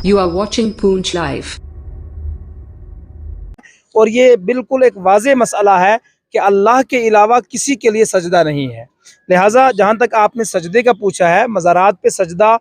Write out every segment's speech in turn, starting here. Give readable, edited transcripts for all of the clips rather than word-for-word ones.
You are watching Poonch Live. और ये बिल्कुल एक वाज़ेह मसला है कि अल्लाह के अलावा किसी के लिए सजदा नहीं है। लिहाजा जहाँ तक आपने सजदे का पूछा है, मज़ारात पे सजदा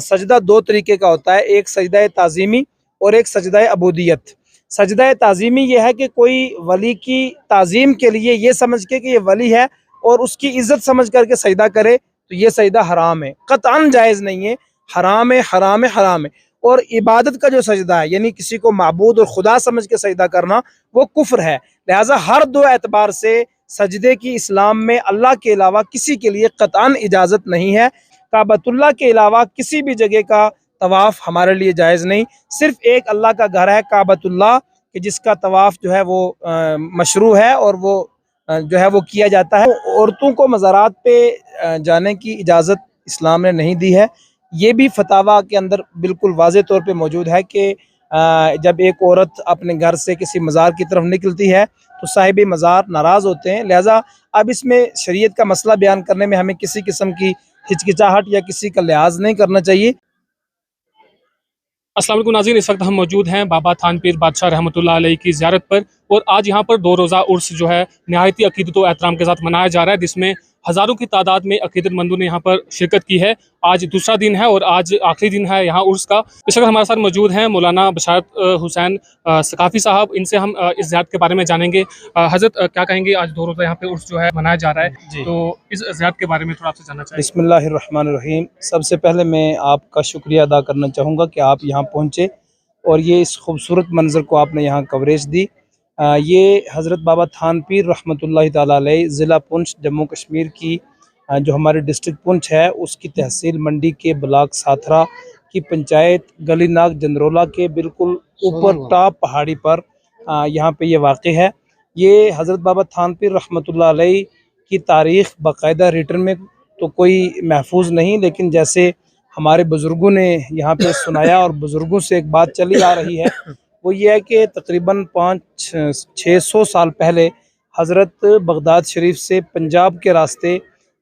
सजदा दो तरीके का होता है, एक सजदा ताज़ीमी और एक सजदा अबूदियत। सजदा ताज़ीमी ये है कि कोई वली की ताज़ीम के लिए ये समझ के कि ये वली है और उसकी इज़्ज़त समझ करके सजदा करे, तो ये सजदा हराम है, क़त्अन जायज़ नहीं है, हराम है, हराम है, हराम है। और इबादत का जो सजदा है, यानी किसी को माबूद और खुदा समझ के सजदा करना, वो कुफ्र है। लिहाजा हर दो एतबार से सजदे की इस्लाम में अल्लाह के अलावा किसी के लिए क़त्अन इजाज़त नहीं है। काबतुल्लाह के अलावा किसी भी जगह का तवाफ़ हमारे लिए जायज़ नहीं। सिर्फ़ एक अल्लाह का घर है काबतुल्लाह, कि जिसका तवाफ़ जो है वो मशरू है और वो जो है वो किया जाता है। औरतों को मज़ारात पे जाने की इजाज़त इस्लाम ने नहीं दी है। ये भी फतावा के अंदर बिल्कुल वाज़े तौर पे मौजूद है कि जब एक औरत अपने घर से किसी मज़ार की तरफ निकलती है तो साहिब मज़ार नाराज़ होते हैं। लिहाजा अब इसमें शरीयत का मसला बयान करने में हमें किसी किस्म की हिचकिचाहट या किसी का लिहाज नहीं करना चाहिए। अस्सलाम वालेकुम नाज़रीन, इस वक्त हम मौजूद हैं बाबा थानपीर बादशाह रहमतुल्लाह अलैह की ज़ियारत पर। और आज यहाँ पर 2 रोज़ा उर्स जो है नहायती अकीदत व एहतराम के साथ मनाया जा रहा है, जिसमें हज़ारों की तादाद में अकीदतमंदों ने यहाँ पर शिरकत की है। आज दूसरा दिन है और आज आखिरी दिन है यहाँ उर्स का। इस वक्त हमारे साथ मौजूद हैं मौलाना बशारत हुसैन सकाफ़ी साहब। इनसे हम इस ज़ियारत के बारे में जानेंगे। हज़रत क्या कहेंगे, आज 2 रोज़ा यहाँ पे उर्स जो है मनाया जा रहा है, तो इस ज़ियारत के बारे में थोड़ा आपसे जानना चाहिए। बिस्मिल्लाहिर्रहमानिर्रहीम। सबसे पहले मैं आपका शुक्रिया अदा करना चाहूँगा कि आप यहाँ पहुँचे और ये इस खूबसूरत मंज़र को आपने यहाँ कवरेज दी। ये हज़रत बाबा थानपीर रहमतुल्लाहि ताला अलैह ज़िला पुंछ जम्मू कश्मीर की जो हमारे डिस्ट्रिक्ट पुंछ है उसकी तहसील मंडी के ब्लॉक साथरा की पंचायत गली नाग जंदरोला के बिल्कुल ऊपर टॉप पहाड़ी पर यहाँ पे ये वाक़ है। ये हज़रत बाबा थानपीर रहमतुल्लाह अलैह की तारीख़ बाकायदा रिटर्न में तो कोई महफूज नहीं, लेकिन जैसे हमारे बुज़ुर्गों ने यहाँ पे सुनाया और बुज़ुर्गों से एक बात चली आ रही है, वो ये है कि तकरीबन 500-600 साल पहले हज़रत बगदाद शरीफ से पंजाब के रास्ते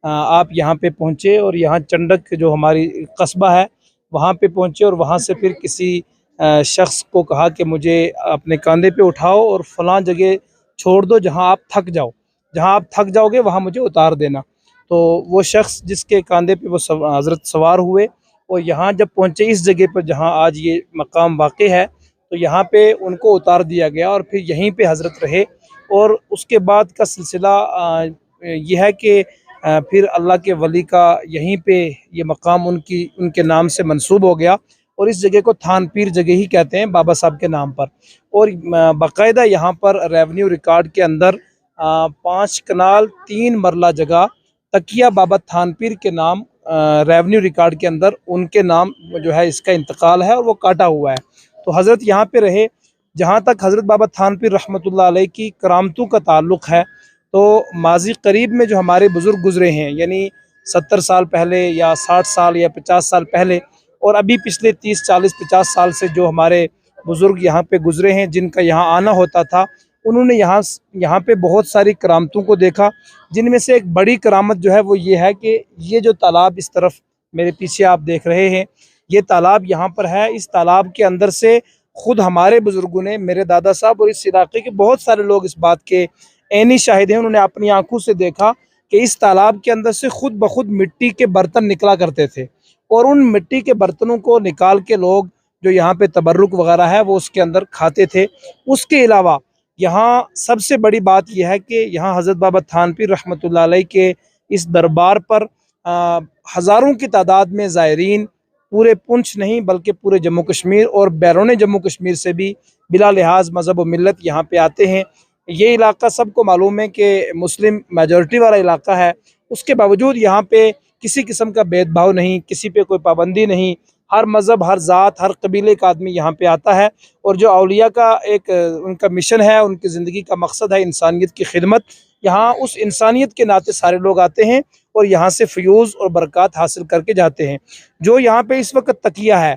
आप यहाँ पे पहुँचे और यहाँ चंडक जो हमारी कस्बा है वहाँ पे पहुँचे और वहाँ से फिर किसी शख्स को कहा कि मुझे अपने कंधे पे उठाओ और फ़लाँ जगह छोड़ दो जहाँ आप थक जाओ, जहाँ आप थक जाओगे वहाँ मुझे उतार देना। तो वो शख्स जिसके कंधे पे वो हज़रत सवार हुए और यहाँ जब पहुँचे इस जगह पर जहाँ आज ये मकाम वाक़ है, तो यहाँ पे उनको उतार दिया गया और फिर यहीं पे हज़रत रहे। और उसके बाद का सिलसिला ये है कि फिर अल्लाह के वली का यहीं पे ये मकाम उनके नाम से मंसूब हो गया और इस जगह को थानपीर जगह ही कहते हैं बाबा साहब के नाम पर। और बाकायदा यहाँ पर रेवन्यू रिकॉर्ड के अंदर 5 कनाल 3 मरला जगह तकिया बाबा थानपीर के नाम रेवन्यू रिकॉर्ड के अंदर उनके नाम जो है इसका इंतकाल है और वो काटा हुआ है। तो हज़रत यहाँ पे रहे। जहाँ तक हज़रत बाबा थानपीर रहमतुल्लाह अलैह की करामतों का ताल्लुक़ है, तो माजी करीब में जो हमारे बुज़ुर्ग गुज़रे हैं, यानी 70 साल पहले या 60 साल या 50 साल पहले, और अभी पिछले 30, 40, 50 साल से जो हमारे बुज़ुर्ग यहाँ पे गुज़रे हैं, जिनका यहाँ आना होता था, उन्होंने यहाँ पे बहुत सारी करामतों को देखा। जिनमें से एक बड़ी करामत जो है वो ये है कि ये जो तालाब इस तरफ मेरे पीछे आप देख रहे हैं, ये तालाब यहाँ पर है। इस तालाब के अंदर से ख़ुद हमारे बुज़ुर्गों ने, मेरे दादा साहब और इस इलाके के बहुत सारे लोग इस बात के ऐनी शाहिद हैं, उन्होंने अपनी आंखों से देखा कि इस तालाब के अंदर से खुद ब खुद मिट्टी के बर्तन निकला करते थे और उन मिट्टी के बर्तनों को निकाल के लोग जो यहाँ पे तबर्रुक वगैरह है वो उसके अंदर खाते थे। उसके अलावा यहाँ सबसे बड़ी बात यह है कि यहाँ हज़रत बाबा थानपीर रहमतुल्लाह अलैह के इस दरबार पर हज़ारों की तादाद में ज़ायरीन पूरे पुंछ नहीं बल्कि पूरे जम्मू कश्मीर और बैरून जम्मू कश्मीर से भी बिला लिहाज मज़हब व मिल्लत यहाँ पे आते हैं। ये इलाका सबको मालूम है कि मुस्लिम मेजॉरिटी वाला इलाका है, उसके बावजूद यहाँ पे किसी किस्म का भेदभाव नहीं, किसी पे कोई पाबंदी नहीं। हर मज़हब, हर ज़ात, हर कबीले का आदमी यहाँ पे आता है और जो औलिया का एक उनका मिशन है, उनकी ज़िंदगी का मकसद है इंसानियत की खिदमत। यहाँ उस इंसानियत के नाते सारे लोग आते हैं और यहाँ से फ़यूज़ और बरक़ात हासिल करके जाते हैं। जो यहाँ पे इस वक्त तकिया है,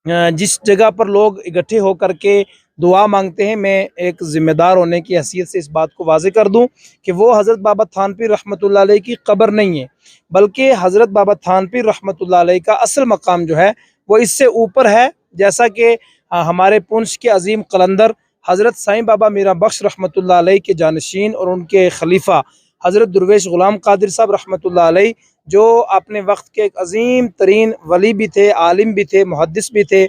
जिस जगह पर लोग इकट्ठे होकर के दुआ मांगते हैं, मैं एक ज़िम्मेदार होने की हैसियत से इस बात को वाज़ेह कर दूं कि वो हज़रत बाबा थानपीर रहमतुल्लाह अलैह की कब्र नहीं है, बल्कि हज़रत बाबा थानपीर रहमतुल्लाह अलैह का असल मकाम जो है वो इससे ऊपर है जैसा कि हमारे पुंछ के अजीम कलंदर हज़रत साईं बाबा मीरा बख्श रहमतुल्लाह अलैह के जानशीन और उनके खलीफा हज़रत दुर्वेश ग़ुलाम कादिर साहब रहमतुल्लाह अलैह, जो अपने वक्त के एक अजीम तरीन वली भी थे, आलिम भी थे, मुहद्दिस भी थे,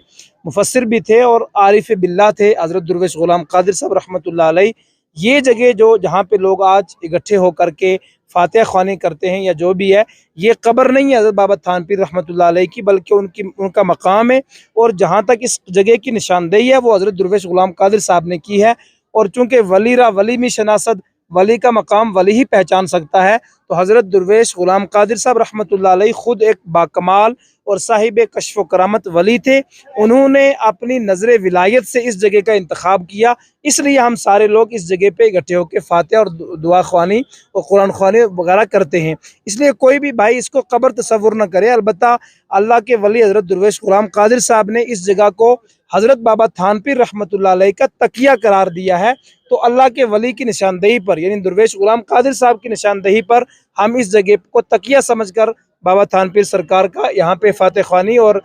मुफस्सिर भी थे और आरिफ बिल्लाह थे हज़रत दुर्वेश ग़ुलाम कादिर साहब रहमतुल्लाह अलैह। ये जगह जो जहाँ पे लोग आज इकट्ठे होकर के फातिहा ख़्वानी करते हैं या जो भी है, ये कब्र नहीं है हज़रत बाबा थानपीर रहमतुल्लाह अलैह की, बल्कि उनका मकाम है। और जहाँ तक इस जगह की निशानदेही है वो हज़रत दुर्वेश ग़ुलाम कादिर साहब ने की है। और चूँकि वली में शनासत, वली का मकाम वली ही पहचान सकता है, तो हज़रत दुर्वेश ग़ुलाम कादिर साहब रहमतुल्लाह अलैह ख़ुद एक बाकमाल और साहिब कश्फ व करामत वली थे। उन्होंने अपनी नज़र विलायत से इस जगह का इंतखाब किया, इसलिए हम सारे लोग इस जगह पे इकट्ठे होकर फातिहा और दुआ ख़्वानी और कुरान ख़्वानी वगैरह करते हैं। इसलिए कोई भी भाई इसको कब्र तसव्वुर न करे। अलबत्ता अल्लाह के वली हज़रत दुर्वेश ग़ुलाम कादिर साहब ने इस जगह को हज़रत बाबा थानपीर रहमतुल्लाह अलैह का तकिया करार दिया है। तो अल्लाह के वली की निशानदेही पर, यानी दुर्वेश ग़ुलाम कादिर साहब की निशानदेही पर, हम इस जगह को तकिया समझकर बाबा थानपीर सरकार का यहाँ पे फातिहा ख़्वानी और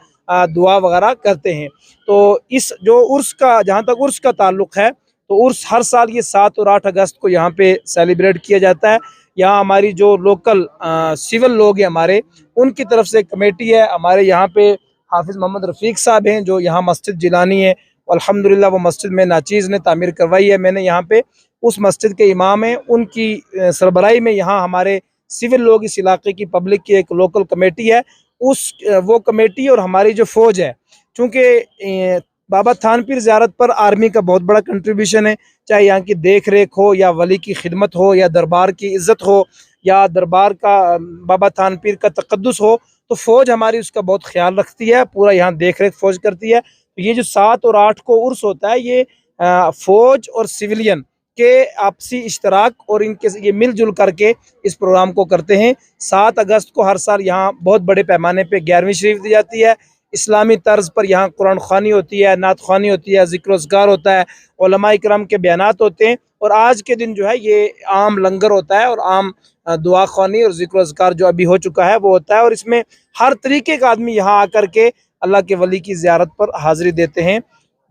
दुआ वगैरह करते हैं। तो इस जो उर्स का, जहाँ तक उर्स का ताल्लुक़ है, तो उर्स हर साल ये 7 और 8 अगस्त को यहाँ पे सेलिब्रेट किया जाता है। यहाँ हमारी जो लोकल सिविल लोग हैं हमारे, उनकी तरफ से कमेटी है। हमारे यहाँ पे हाफिज़ मोहम्मद रफ़ीक साहब हैं जो यहाँ मस्जिद जिलानी है, अल्हम्दुलिल्लाह वो मस्जिद में नाचीज़ ने तामीर करवाई है। मैंने यहाँ पे उस मस्जिद के इमाम हैं, उनकी सरबराही में यहाँ हमारे सिविल लोग, इस इलाके की पब्लिक की एक लोकल कमेटी है, वो कमेटी और हमारी जो फ़ौज है, चूँकि बाबा थानपीर ज़ियारत पर आर्मी का बहुत बड़ा कंट्रीब्यूशन है, चाहे यहाँ की देख रेख हो या वली की खिदमत हो या दरबार की इज़्ज़त हो या दरबार का बाबा थानपीर का तक़द्दुस हो, तो फ़ौज हमारी उसका बहुत ख्याल रखती है, पूरा यहाँ देख रेख फ़ौज करती है। तो ये जो 7 और 8 को उर्स होता है, ये फ़ौज और सिविलियन के आपसी इश्तराक और इनके ये मिलजुल करके इस प्रोग्राम को करते हैं। 7 अगस्त को हर साल यहाँ बहुत बड़े पैमाने पे 11वीं शरीफ दी जाती है। इस्लामी तर्ज पर यहाँ कुरान ख़्वानी होती है, नात ख़्वानी होती है, ज़िक्र अज़कार होता है, उलमा इकराम के बयानात होते हैं। और आज के दिन जो है ये आम लंगर होता है और आम दुआ ख़्वानी और ज़िक्र अज़कार जो अभी हो चुका है वो होता है। और इसमें हर तरीके का आदमी यहाँ आकर के अल्लाह के वली की ज़ियारत पर हाज़िरी देते हैं।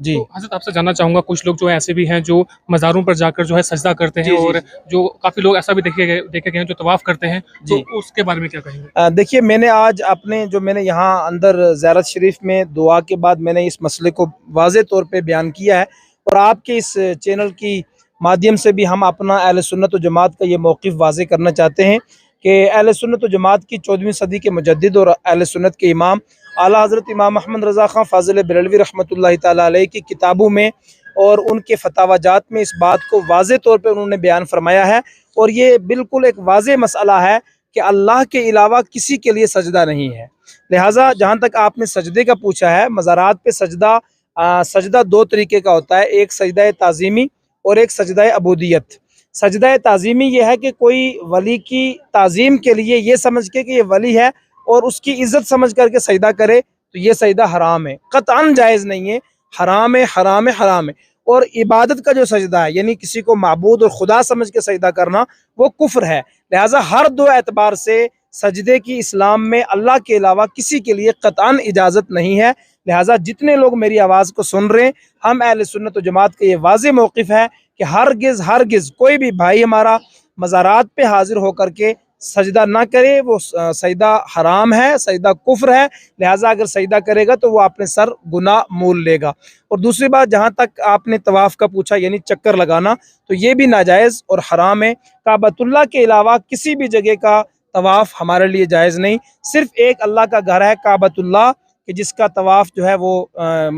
जी। तो हज़रत आपसे जानना चाहूँगा, कुछ लोग जो है ऐसे भी हैं जो मज़ारों पर जाकर जो है सजदा करते हैं, और जो काफ़ी लोग ऐसा भी देखे गए हैं जो तवाफ़ करते हैं, तो उसके बारे में क्या कहेंगे? देखिए, मैंने आज मैंने यहाँ अंदर ज़ियारत शरीफ में दुआ के बाद मैंने इस मसले को वाज़े तौर पे बयान किया है, और आपके इस चैनल की माध्यम से भी हम अपना अहले सुन्नत व जमात का ये मौक़िफ़ वाज़े करना चाहते हैं कि अहले सुन्नत व जमात की 14वीं सदी के मुजद्दिद और अहले सुन्नत के इमाम आला हज़रत इमाम अहमद रज़ा ख़ान फ़ाज़िल बरेलवी रहमतुल्लाहि ताला अलैह की किताबों में और उनके फतावाजात में इस बात को वाज़े तौर पे उन्होंने बयान फरमाया है। और ये बिल्कुल एक वाज़े मसला है कि अल्लाह के अलावा किसी के लिए सजदा नहीं है। लिहाजा जहाँ तक आपने सजदे का पूछा है, मज़ारात पे सजदा 2 तरीके का होता है, एक सजदा ताज़ीमी और एक सजदा अबूदियत। सजदा ताज़ीमी ये है कि कोई वली की ताज़ीम के लिए ये समझ के कि ये वली है और उसकी इज़्ज़त समझ करके सजदा करे, तो ये सजदा हराम है, क़तअन जायज़ नहीं है, हराम है, हराम है, हराम है। और इबादत का जो सजदा है, यानी किसी को माबूद और खुदा समझ के सजदा करना, वो कुफ्र है। लिहाजा हर 2 एतबार से सजदे की इस्लाम में अल्लाह के अलावा किसी के लिए क़तअन इजाज़त नहीं है। लिहाजा जितने लोग मेरी आवाज़ को सुन रहे हैं, हम अहले सुन्नत व जमात का ये वाज़े मौक़िफ़ है कि हरगिज़ कोई भी भाई हमारा मज़ारात पे हाज़िर होकर के सजदा ना करे, वो सजदा हराम है, सजदा कुफ्र है। लिहाजा अगर सजदा करेगा तो वो अपने सर गुनाह मोल लेगा। और दूसरी बात, जहाँ तक आपने तवाफ़ का पूछा, यानी चक्कर लगाना, तो ये भी नाजायज़ और हराम है। काबतुल्लाह के अलावा किसी भी जगह का तवाफ़ हमारे लिए जायज़ नहीं। सिर्फ़ एक अल्लाह का घर है काबतुल्लाह, कि जिसका तवाफ़ जो है वो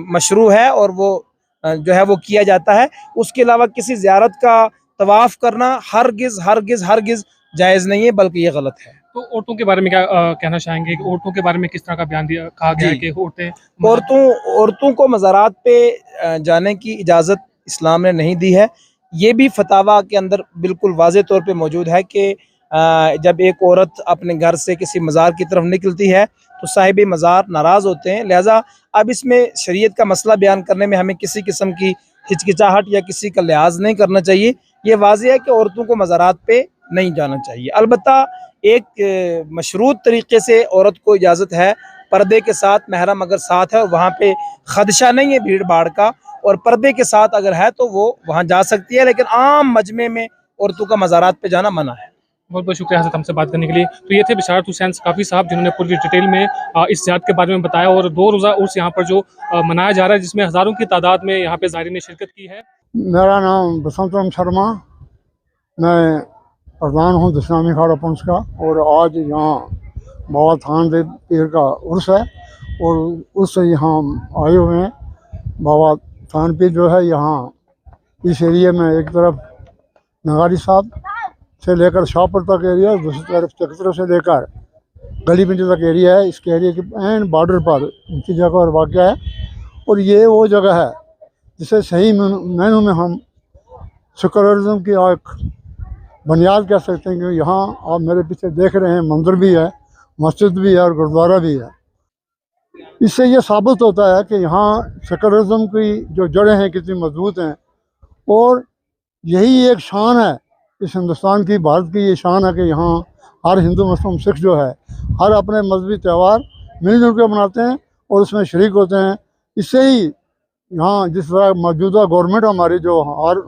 मशरू है और वो जो है वो किया जाता है। उसके अलावा किसी ज़ियारत का तवाफ़ करना हरगिज़ जायज़ नहीं है, बल्कि ये गलत है। तो औरतों के बारे में क्या कहना चाहेंगे? औरतों के बारे में किस तरह का बयान कहा गया है कि औरतों को मज़ारात पे जाने की इजाज़त इस्लाम ने नहीं दी है। ये भी फतावा के अंदर बिल्कुल वाज़े तौर पे मौजूद है कि जब एक औरत अपने घर से किसी मज़ार की तरफ निकलती है तो साहिब मज़ार नाराज़ होते हैं। लिहाजा अब इसमें शरीयत का मसला बयान करने में हमें किसी किस्म की हिचकिचाहट या किसी का लिहाज नहीं करना चाहिए। ये वाज़ेह है कि औरतों को मज़ारात पे नहीं जाना चाहिए। अलबत्ता एक मशरूत तरीक़े से औरत को इजाज़त है पर्दे के साथ महरम अगर साथ है और वहाँ पे खदशा नहीं है भीड़ भाड़ का और पर्दे के साथ अगर है तो वो वहाँ जा सकती है, लेकिन आम मजमे में औरतों का मज़ारात पे जाना मना है। बहुत बहुत शुक्रिया हज़रत हमसे बात करने के लिए। तो ये थे बिशारत हुसैन सकाफ़ी साहब, जिन्होंने पूरी डिटेल में इस ज़ियारत के बारे में बताया और 2 रोज़ा उर्स यहाँ पर जो मनाया जा रहा है, जिसमें हज़ारों की तादाद में यहाँ पे ज़ायरीन ने शिरकत की है। मेरा नाम बसंत राम शर्मा, मैं प्रधान हूँ इस्लामी अखाड़ा पुंछ का, और आज यहाँ बाबा थानपीर पीर का उर्स है और उससे यहाँ आए हुए हैं। बाबा थानपीर जो है यहाँ इस एरिया में एक तरफ नगारी साहब से लेकर शाहपुर तक एरिया, दूसरी तरफ चकतरा से लेकर गली पिंडी तक एरिया है। इसके एरिया के एंड बॉर्डर पर उनकी जगह पर वाक़ है और ये वो जगह है जिसे सही मायनों में हम सेकुलरिज्म की एक बुनियाद कह सकते हैं, कि यहाँ आप मेरे पीछे देख रहे हैं मंदिर भी है, मस्जिद भी है और गुरुद्वारा भी है। इससे ये साबित होता है कि यहाँ सेकुलरिज्म की जो जड़ें हैं कितनी मजबूत हैं और यही एक शान है इस हिंदुस्तान की, भारत की ये शान है कि यहाँ हर हिंदू मुस्लिम सिख जो है हर अपने मजहबी त्यौहार मिलजुल कर मनाते हैं और उसमें शरीक होते हैं। इससे ही यहाँ जिस तरह मौजूदा गवर्नमेंट हमारी जो हर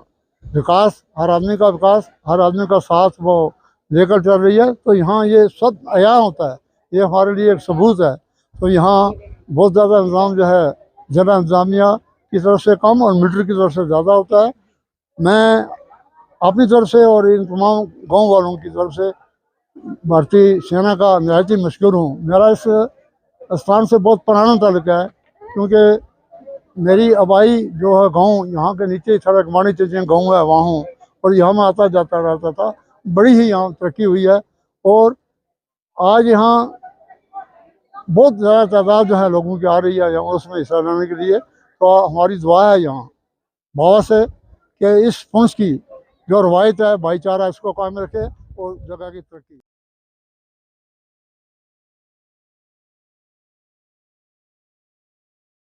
विकास, हर आदमी का विकास, हर आदमी का साथ वो लेकर चल रही है, तो यहाँ ये सब अया होता है, ये हमारे लिए एक सबूत है। तो यहाँ बहुत ज़्यादा इंतज़ाम जो है ज़िला इंतज़ामिया की तरफ से कम और मिलिट्री की तरफ से ज़्यादा होता है। मैं अपनी तरफ से और इन तमाम गाँव वालों की तरफ से भारतीय सेना का नहायत ही मशकूर हूँ। मेरा इस स्थान से बहुत पुराना ताल्लुक है, क्योंकि मेरी आबाई जो है गांव यहाँ के नीचे ही सड़क मानी चीज़ें गाँव है वहाँ हूँ और यहाँ में आता जाता रहता था। बड़ी ही यहाँ तरक्की हुई है और आज यहाँ बहुत ज़्यादा तादाद जो है लोगों की आ रही है यहाँ उसमें हिस्सा लेने के लिए। तो हमारी दुआ है यहाँ बाबा से कि इस पुंछ की जो रवायत है, भाईचारा, इसको कायम रखे और जगह की तरक्की।